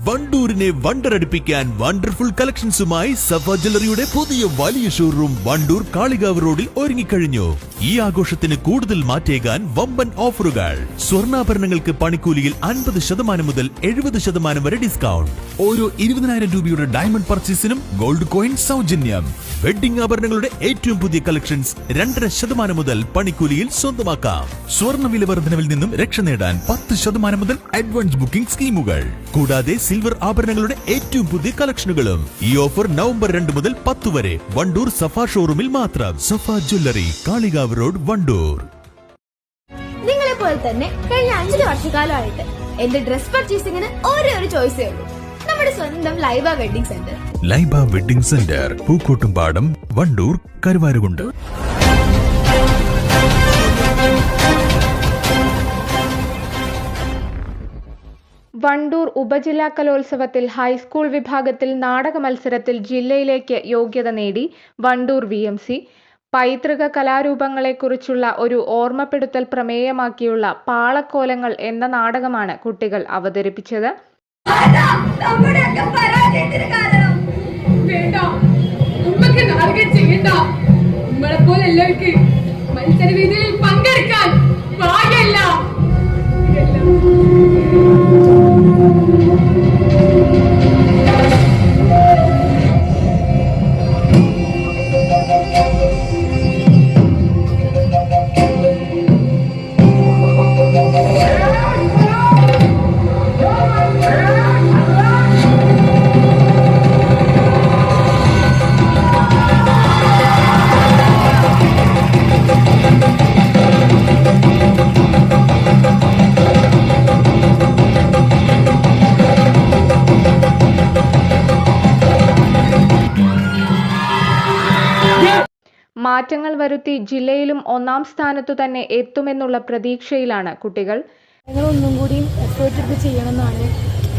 വണ്ടൂരിനെ വണ്ടറടിപ്പിക്കാൻ wonderful കളക്ഷൻസുമായി സഫ ജ്വല്ലറിയുടെ പുതിയ വലിയ showroom Wandoor Kalikavu റോഡിൽ ഒരുങ്ങിക്കഴിഞ്ഞു. ഈ ആഘോഷത്തിന് കൂടുതൽ മാറ്റേകാൻ വമ്പൻ ഓഫറുകൾ. സ്വർണ്ണാഭരണങ്ങൾക്ക് പണിക്കൂലിയിൽ 50% മുതൽ 70% വരെ ഡിസ്കൗണ്ട്. ഓരോ 20,000 രൂപയുടെ ഡയമണ്ട് പർച്ചേസിനും ഗോൾഡ് കോയിൻ സൗജന്യം. വെഡിംഗ് ആഭരണങ്ങളുടെ ഏറ്റവും പുതിയ കളക്ഷൻസ് 2.5% മുതൽ പണിക്കൂലിയിൽ സ്വന്തമാക്കാം. സ്വർണ്ണ വില വർധനവിൽ നിന്നും രക്ഷ നേടാൻ 10% മുതൽ അഡ്വാൻസ് ബുക്കിംഗ് സ്കീമുകൾ. കൂടാതെ സിൽവർ ആഭരണങ്ങളുടെ ഏറ്റവും പുതിയ കളക്ഷനുകളും. ഈ ഓഫർ നവംബർ 2 മുതൽ 10 വരെ വണ്ടൂർ സഫ ഷോറൂമിൽ മാത്രം. സഫ ജ്വല്ലറി, കാളികാവ് റോഡ്, വണ്ടൂർ. നിങ്ങളെ പോലെ തന്നെ കഴിഞ്ഞ 5 വർഷക്കാലമായിട്ട് എന്റെ ഡ്രസ് പർച്ചേസിംഗിന് ഒരേ ഒരു ചോയ്സേ ഉള്ളൂ, നമ്മുടെ സ്വന്തം Laiba wedding centre. Laiba wedding centre, Pookkottumpadam, Wandoor, Karuvarakundu. Wandoor ഉപജില്ലാ കലോത്സവത്തിൽ ഹൈസ്കൂൾ വിഭാഗത്തിൽ നാടക മത്സരത്തിൽ ജില്ലയിലേക്ക് യോഗ്യത നേടി വണ്ടൂർ VMC. പൈതൃക കലാരൂപങ്ങളെക്കുറിച്ചുള്ള ഒരു ഓർമ്മപ്പെടുത്തൽ പ്രമേയമാക്കിയുള്ള പാളക്കോലങ്ങൾ എന്ന നാടകമാണ് കുട്ടികൾ അവതരിപ്പിച്ചത്. മത്സരവേദിയിൽ പങ്കെടുക്കാൻ ഭാഗ്യമില്ല. മാറ്റങ്ങൾ വരുത്തി ജില്ലയിലും 1ാം സ്ഥാനത്തു തന്നെ എത്തുമെന്നുള്ള പ്രതീക്ഷയിലാണ് കുട്ടികൾ. ഞങ്ങൾ ഒന്നും കൂടി എഫേർട്ട് എടുത്ത് ചെയ്യണമെന്നാണ്.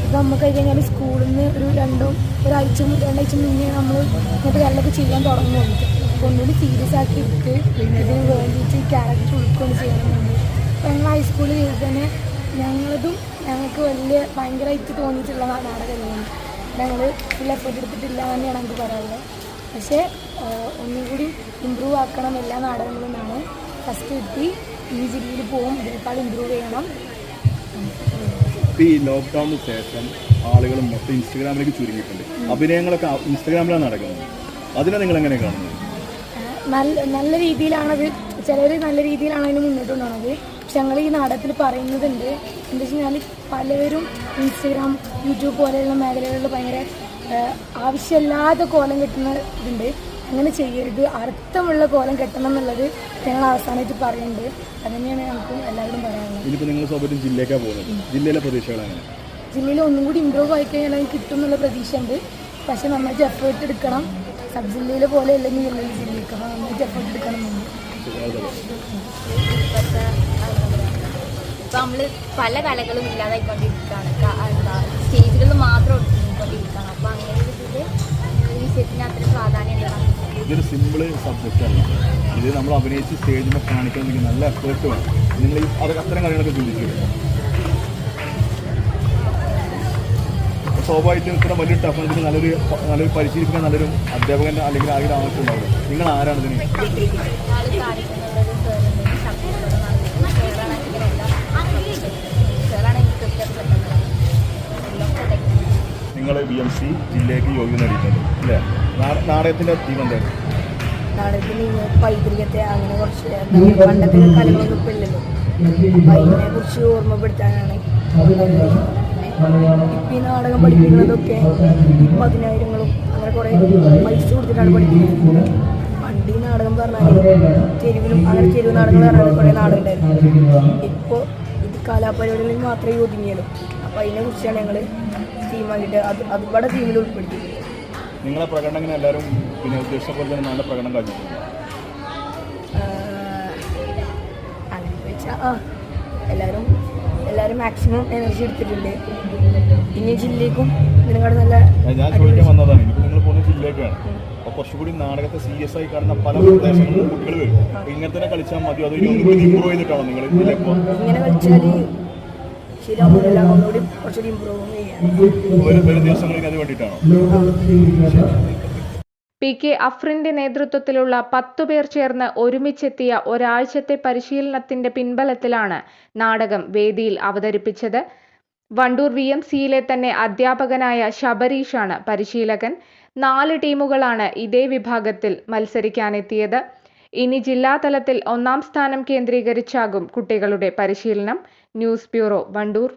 ഇപ്പം നമുക്ക് കഴിഞ്ഞാൽ സ്കൂളിൽ നിന്ന് ഒരു രണ്ടാഴ്ച മുന്നേ നമ്മൾ ഇങ്ങനത്തെ കാര്യങ്ങളൊക്കെ ചെയ്യാൻ തുടങ്ങുന്നുണ്ട്. അപ്പോൾ ഒന്നുകൂടി സീരിയസ് ആക്കി എടുത്ത് ഇതിന് വേണ്ടിയിട്ട് ക്യാരക്ടർ ഉൾക്കൊണ്ട് ചെയ്യണമെന്നുണ്ട്. അപ്പോൾ ഞങ്ങൾ ഹൈസ്കൂളിൽ തന്നെ ഞങ്ങൾക്ക് ഭയങ്കരമായിട്ട് തോന്നിയിട്ടുള്ള നാടകമാണ്. ഞങ്ങൾ ഫുൾ എഫേർട്ട് എടുത്തിട്ടില്ല തന്നെയാണ് ഞങ്ങൾക്ക് പറയാനുള്ളത്. പക്ഷേ ഒന്നും കൂടി ഇമ്പ്രൂവ് ആക്കണം എല്ലാ നാടകങ്ങളും എന്നാണ്. ഫസ്റ്റ് കിട്ടി ഈ ജില്ലയിൽ പോകും, ഇതിനേക്കാൾ ഇമ്പ്രൂവ് ചെയ്യണം. ഈ ലോക്ക്ഡൗണിന് ശേഷം ആളുകൾ മൊത്തം ഇൻസ്റ്റഗ്രാമിലേക്ക് ചുരുങ്ങിയിട്ടുണ്ട്. അഭിനയങ്ങളൊക്കെ ഇൻസ്റ്റഗ്രാമിലാണ് നടക്കുന്നത്. അതിനെ നിങ്ങൾ എങ്ങനെ കാണുന്നത്? നല്ല രീതിയിലാണത്. ചിലർ നല്ല രീതിയിലാണ് അതിന് മുന്നോട്ട് കൊണ്ടുപോകുന്നത്. പക്ഷെ ഞങ്ങൾ ഈ നാടകത്തിൽ പറയുന്നതുണ്ട് എന്താ വെച്ച് കഴിഞ്ഞാൽ പലവരും ഇൻസ്റ്റഗ്രാം, യൂട്യൂബ് പോലെയുള്ള മേഖലകളിൽ ഭയങ്കര ആവശ്യമില്ലാത്ത കോലം കെട്ടുന്നതുണ്ട്. അങ്ങനെ ചെയ്യരുത്, അർത്ഥമുള്ള കോലം കെട്ടണം എന്നുള്ളത് ഞങ്ങൾ അവസാനമായിട്ട് പറയുന്നുണ്ട്. അതുതന്നെയാണ് ഞങ്ങൾക്ക് എല്ലാവരും പറയാനുള്ളത്. ഇതിപ്പോൾ നിങ്ങൾ സ്വന്തം ജില്ലയ്ക്കാണ് പോകുന്നത്. ജില്ലയിലെ പ്രതീക്ഷകളാണ്? ജില്ലയിൽ ഒന്നും കൂടി ഇമ്പ്രൂവ് ആയിക്കഴിഞ്ഞാൽ അത് കിട്ടും എന്നുള്ള പ്രതീക്ഷ ഉണ്ട്. പക്ഷെ നന്നായിട്ട് എഫേർട്ട് എടുക്കണം. സബ് ജില്ലയിലെ പോലെ അല്ലെങ്കിൽ ജില്ലയിലേക്ക് നന്നായിട്ട് എഫേർട്ട് എടുക്കണം. ഇപ്പം നമ്മൾ പല കലകളും ഇല്ലാതായിക്കൊണ്ടിരിക്കുകയാണ്. സ്റ്റേജുകളിൽ മാത്രം ഒതുങ്ങിക്കൊണ്ടിരിക്കുകയാണ്. അപ്പോൾ അങ്ങനെ ഒരു വിഷയത്തിന് അത്ര പ്രാധാന്യം. ഇതൊരു സിമ്പിൾ സബ്ജക്റ്റ് അല്ല. ഇത് നമ്മൾ അഭിനയിച്ച് സ്റ്റേജിനെ കാണിക്കണമെങ്കിൽ നല്ല എഫേർട്ട് വേണം. നിങ്ങൾ അതൊക്കെ അത്തരം കാര്യങ്ങളൊക്കെ ചിന്തിച്ചില്ല? സ്വാഭാവികമായിട്ടും ഇത്ര വലിയൊരു ടഫിന് നല്ലൊരു പരിശീലിപ്പിക്കാൻ നല്ലൊരു അധ്യാപകൻ്റെ അല്ലെങ്കിൽ ആഗ്രഹം ആവശ്യമുണ്ടാവില്ല. നിങ്ങൾ ആരാണ് ഇതിന്? നിങ്ങൾ VMC ജില്ലയ്ക്ക് യോഗ്യത നേടിയിട്ടുണ്ട് അല്ലേ? നാടകത്തിൻ്റെ തീം എന്താണ്? നാടകത്തിന് പൈതൃകത്തെ അങ്ങനെ കുറച്ച് പണ്ടത്തെ കലകളൊന്നും ഇപ്പം ഇല്ലല്ലോ. അപ്പം അതിനെക്കുറിച്ച് ഓർമ്മപ്പെടുത്താനാണ്. ഇപ്പം ഈ നാടകം പഠിപ്പിക്കുന്നതൊക്കെ 10,000ങ്ങളും അങ്ങനെ കുറേ പൈസ കൊടുത്തിട്ടാണ് പഠിപ്പിക്കുന്നത്. പണ്ട് ഈ നാടകം പറഞ്ഞാൽ തെരുവിലും അങ്ങനെ തെരുവ് നാടകങ്ങൾ പറഞ്ഞാൽ കുറേ നാടകം ഉണ്ടായിരുന്നു. ഇപ്പോൾ ഇത് കലാപരിപാടികളിൽ മാത്രമേ ഒതുങ്ങിയുള്ളൂ. അപ്പോൾ അതിനെക്കുറിച്ചാണ് ഞങ്ങൾ തീമാക്കിയിട്ട് അത് ഇവിടെ ടീമിൽ ഉൾപ്പെടുത്തിയത്. നിങ്ങളെ പ്രകടനം എല്ലാവരും പിന്നെ ഉദ്ദേശിച്ച പോലെ തന്നെ നല്ല പ്രകടനം കാണിച്ചിട്ടുണ്ട്. അങ്ങനെ ചോദിച്ചാൽ എല്ലാവരും മാക്സിമം എനർജി എടുത്തിട്ടുണ്ട്. ഇനി ജില്ലയ്ക്കും ഇതിനെക്കാട് നല്ല ഞാൻ ചോദിക്കാൻ വന്നതാണ്. ഇനിയിപ്പോൾ നിങ്ങൾ പോകുന്ന ജില്ലയ്ക്കാണ്. അപ്പോൾ കുറച്ചുകൂടി നാടകത്തെ സീരിയസ് ആയി കാണുന്ന പല പ്രദേശങ്ങളിലും കുട്ടികൾ വരും. അപ്പോൾ ഇങ്ങനെ തന്നെ കളിച്ചാൽ മതിയോ? അത് ഇമ്പ്രൂവ് ചെയ്തിട്ടാണോ നിങ്ങൾ ഇതിലേക്ക്? ഇങ്ങനെ കളിച്ചാൽ ശരിയാവുന്നില്ല, ഒന്നുകൂടി കുറച്ചുകൂടി ഇമ്പ്രൂവ് ചെയ്യാം. ഒരു ദിവസങ്ങൾക്ക് അത് വേണ്ടിയിട്ടാണോ? PK അഫ്രിന്റെ നേതൃത്വത്തിലുള്ള 10 പേർ ചേർന്ന് ഒരുമിച്ചെത്തിയ ഒരാഴ്ചത്തെ പരിശീലനത്തിന്റെ പിൻബലത്തിലാണ് നാടകം വേദിയിൽ അവതരിപ്പിച്ചത്. വണ്ടൂർ VMCയിലെ തന്നെ അധ്യാപകനായ ശബരീഷാണ് പരിശീലകൻ. 4 ടീമുകളാണ് ഇതേ വിഭാഗത്തിൽ മത്സരിക്കാനെത്തിയത്. ഇനി ജില്ലാതലത്തിൽ 1-ാം സ്ഥാനം കേന്ദ്രീകരിച്ചാകും കുട്ടികളുടെ പരിശീലനം. News bureau, Wandoor.